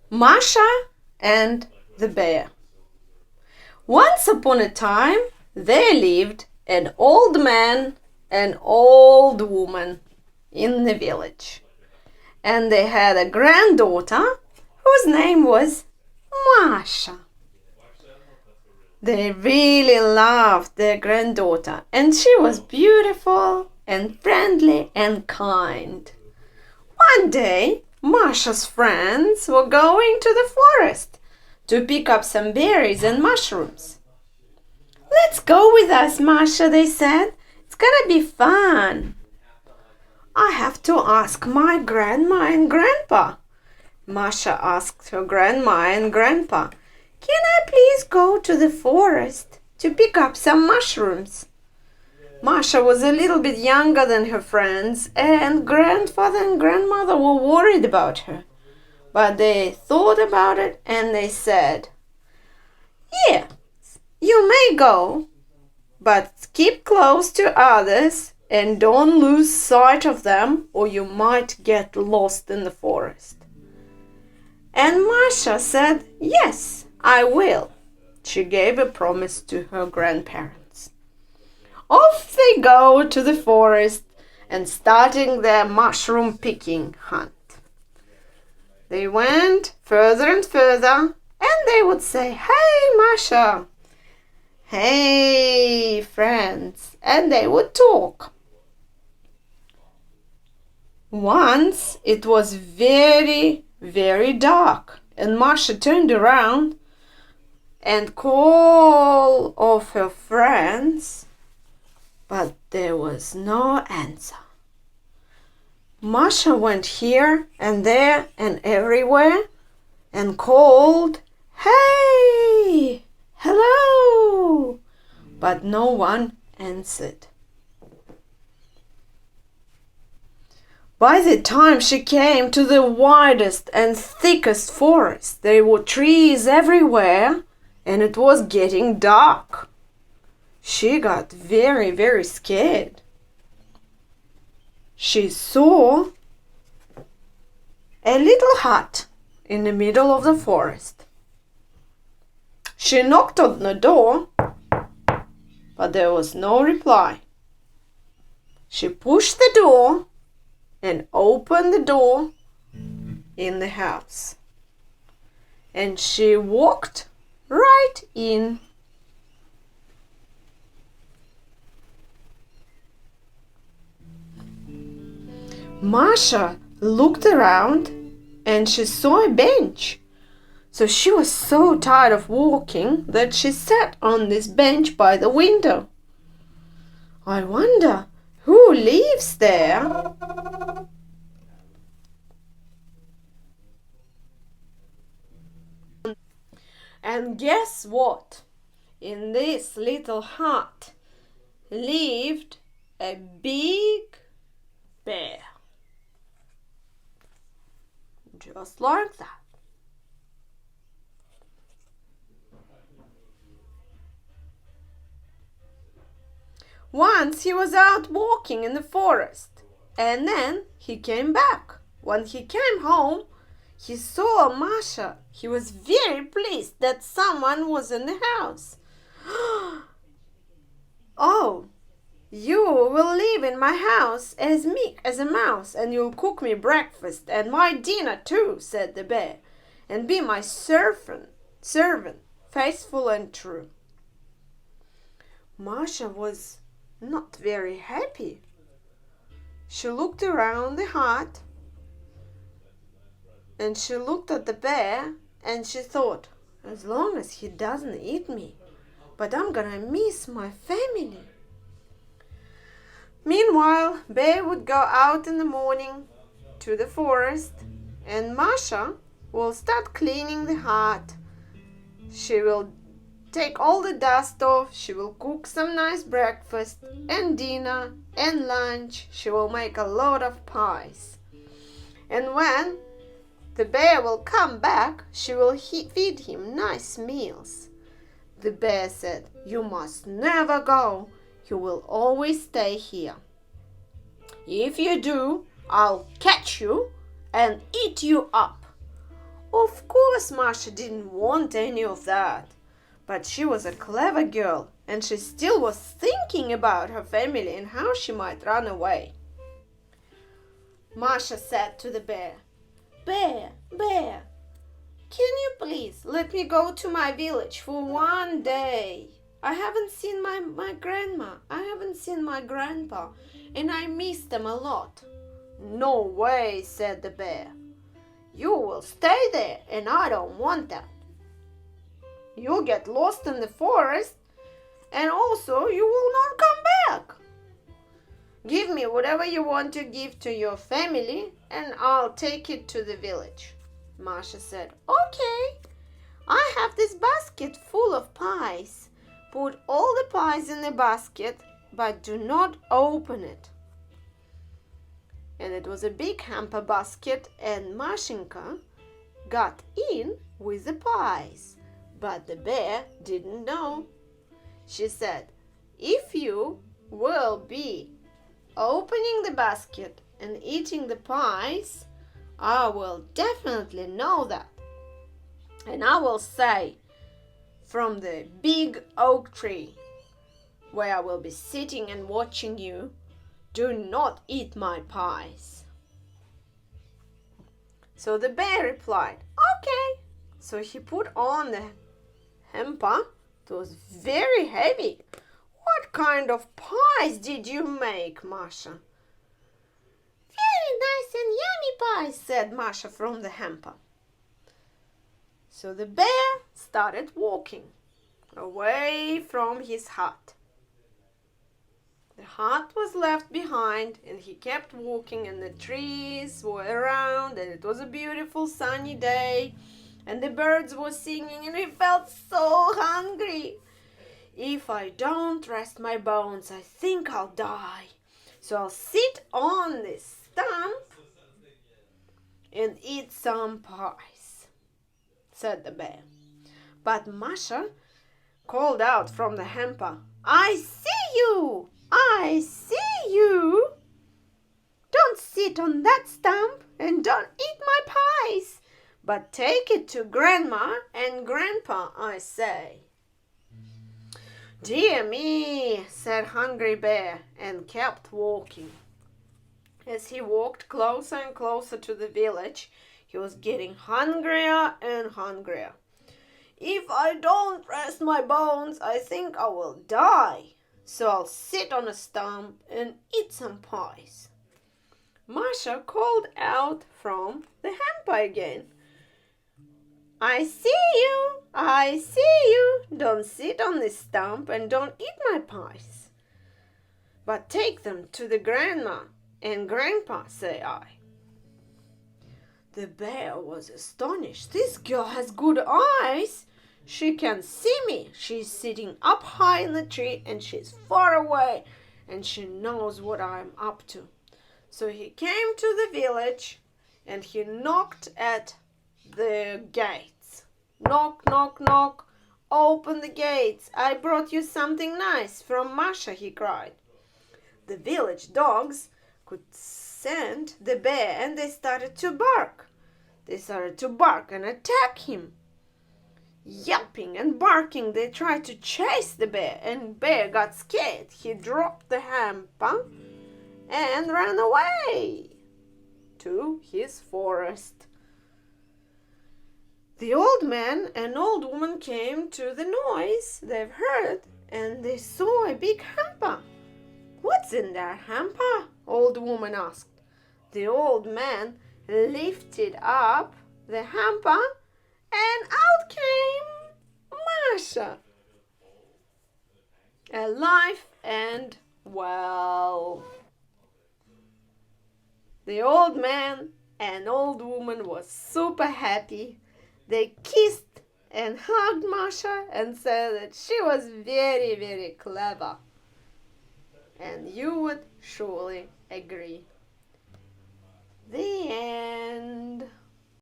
Masha and the bear. Once upon a time, there lived an old man and old woman in the village. And they had a granddaughter whose name was Masha. They really loved their granddaughter, and she was beautiful and friendly and kind. One day, Masha's friends were going to the forest to pick up some berries and mushrooms. "Let's go with us, Masha," they said. "It's gonna be fun." "I have to ask my grandma and grandpa." Masha asked her grandma and grandpa, "Can I please go to the forest to pick up some mushrooms?" Masha was a little bit younger than her friends, and grandfather and grandmother were worried about her. But they thought about it and they said, "Yes, you may go, but keep close to others and don't lose sight of them or you might get lost in the forest." And Masha said, "Yes, I will." She gave a promise to her grandparents. Off they go to the forest and starting their mushroom picking hunt. They went further and further and they would say, "Hey, Masha!" "Hey, friends!" and they would talk. Once it was very, very dark and Masha turned around and called of her friends, but there was no answer. Masha went here and there and everywhere and called, "Hey! Hello!" but no one answered. By the time she came to the widest and thickest forest, there were trees everywhere and it was getting dark. She got very, very scared. She saw a little hut in the middle of the forest. She knocked on the door, but there was no reply. She pushed the door and opened the door in the house. And she walked right in. Masha looked around and she saw a bench. So she was so tired of walking that she sat on this bench by the window. "I wonder who lives there?" And guess what? In this little hut lived a big bear. Just like that. Once he was out walking in the forest, and then he came back. When he came home, he saw Masha. He was very pleased that someone was in the house. "Oh, you will live in my house as meek as a mouse, and you'll cook me breakfast and my dinner too," said the bear, "and be my servant, faithful and true." Masha was not very happy. She looked around the hut and she looked at the bear and she thought, "As long as he doesn't eat me, but I'm gonna miss my family." Meanwhile, Bear would go out in the morning to the forest and Masha will start cleaning the hut. She will take all the dust off, she will cook some nice breakfast and dinner and lunch. She will make a lot of pies. And when the bear will come back, she will feed him nice meals. The bear said, "You must never go. You will always stay here. If you do, I'll catch you and eat you up. Of course, Masha didn't want any of that. But she was a clever girl, and she still was thinking about her family and how she might run away. Masha said to the bear, "Bear, bear, can you please let me go to my village for one day? I haven't seen my grandma, I haven't seen my grandpa, and I miss them a lot." "No way," said the bear. "You will stay there, and I don't want that. You'll get lost in the forest, and also you will not come back. Give me whatever you want to give to your family, and I'll take it to the village." Masha said, "Okay, I have this basket full of pies. Put all the pies in the basket, but do not open it." And it was a big hamper basket, and Mashinka got in with the pies. But the bear didn't know. She said, "If you will be opening the basket and eating the pies, I will definitely know that. And I will say, from the big oak tree where I will be sitting and watching you, do not eat my pies." So the bear replied, "Okay." So he put on the hamper. It was very heavy. "What kind of pies did you make, Masha?" "Very nice and yummy pies," said Masha from the hamper. So the bear started walking away from his hut. The hut was left behind, and he kept walking, and the trees were around, and it was a beautiful sunny day, and the birds were singing, and he felt so hungry. "If I don't rest my bones, I think I'll die. So I'll sit on this stump and eat some pies," said the bear. But Masha called out from the hamper, "I see you! I see you! Don't sit on that stump and don't eat my pies, but take it to Grandma and Grandpa, I say." "Dear me," said Hungry Bear, and kept walking. As he walked closer and closer to the village, he was getting hungrier and hungrier. "If I don't rest my bones, I think I will die. So I'll sit on a stump and eat some pies." Masha called out from the hamper again, "I see you! I see you! Don't sit on this stump and don't eat my pies, but take them to the grandma and grandpa, say I." The bear was astonished. "This girl has good eyes. She can see me. She's sitting up high in the tree, and she's far away, and she knows what I'm up to." So he came to the village, and he knocked at the gates. "Knock, knock, knock. Open the gates. I brought you something nice from Masha," he cried. The village dogs could scent the bear, and they started to bark. They started to bark and attack him. Yelping and barking, they tried to chase the bear, and bear got scared. He dropped the hamper and ran away to his forest. The old man and old woman came to the noise they've heard, and they saw a big hamper. "What's in that hamper?" old woman asked. The old man lifted up the hamper, and out came Masha, alive and well. The old man and old woman was super happy. They kissed and hugged Masha and said that she was very, very clever. And you would surely agree. The end.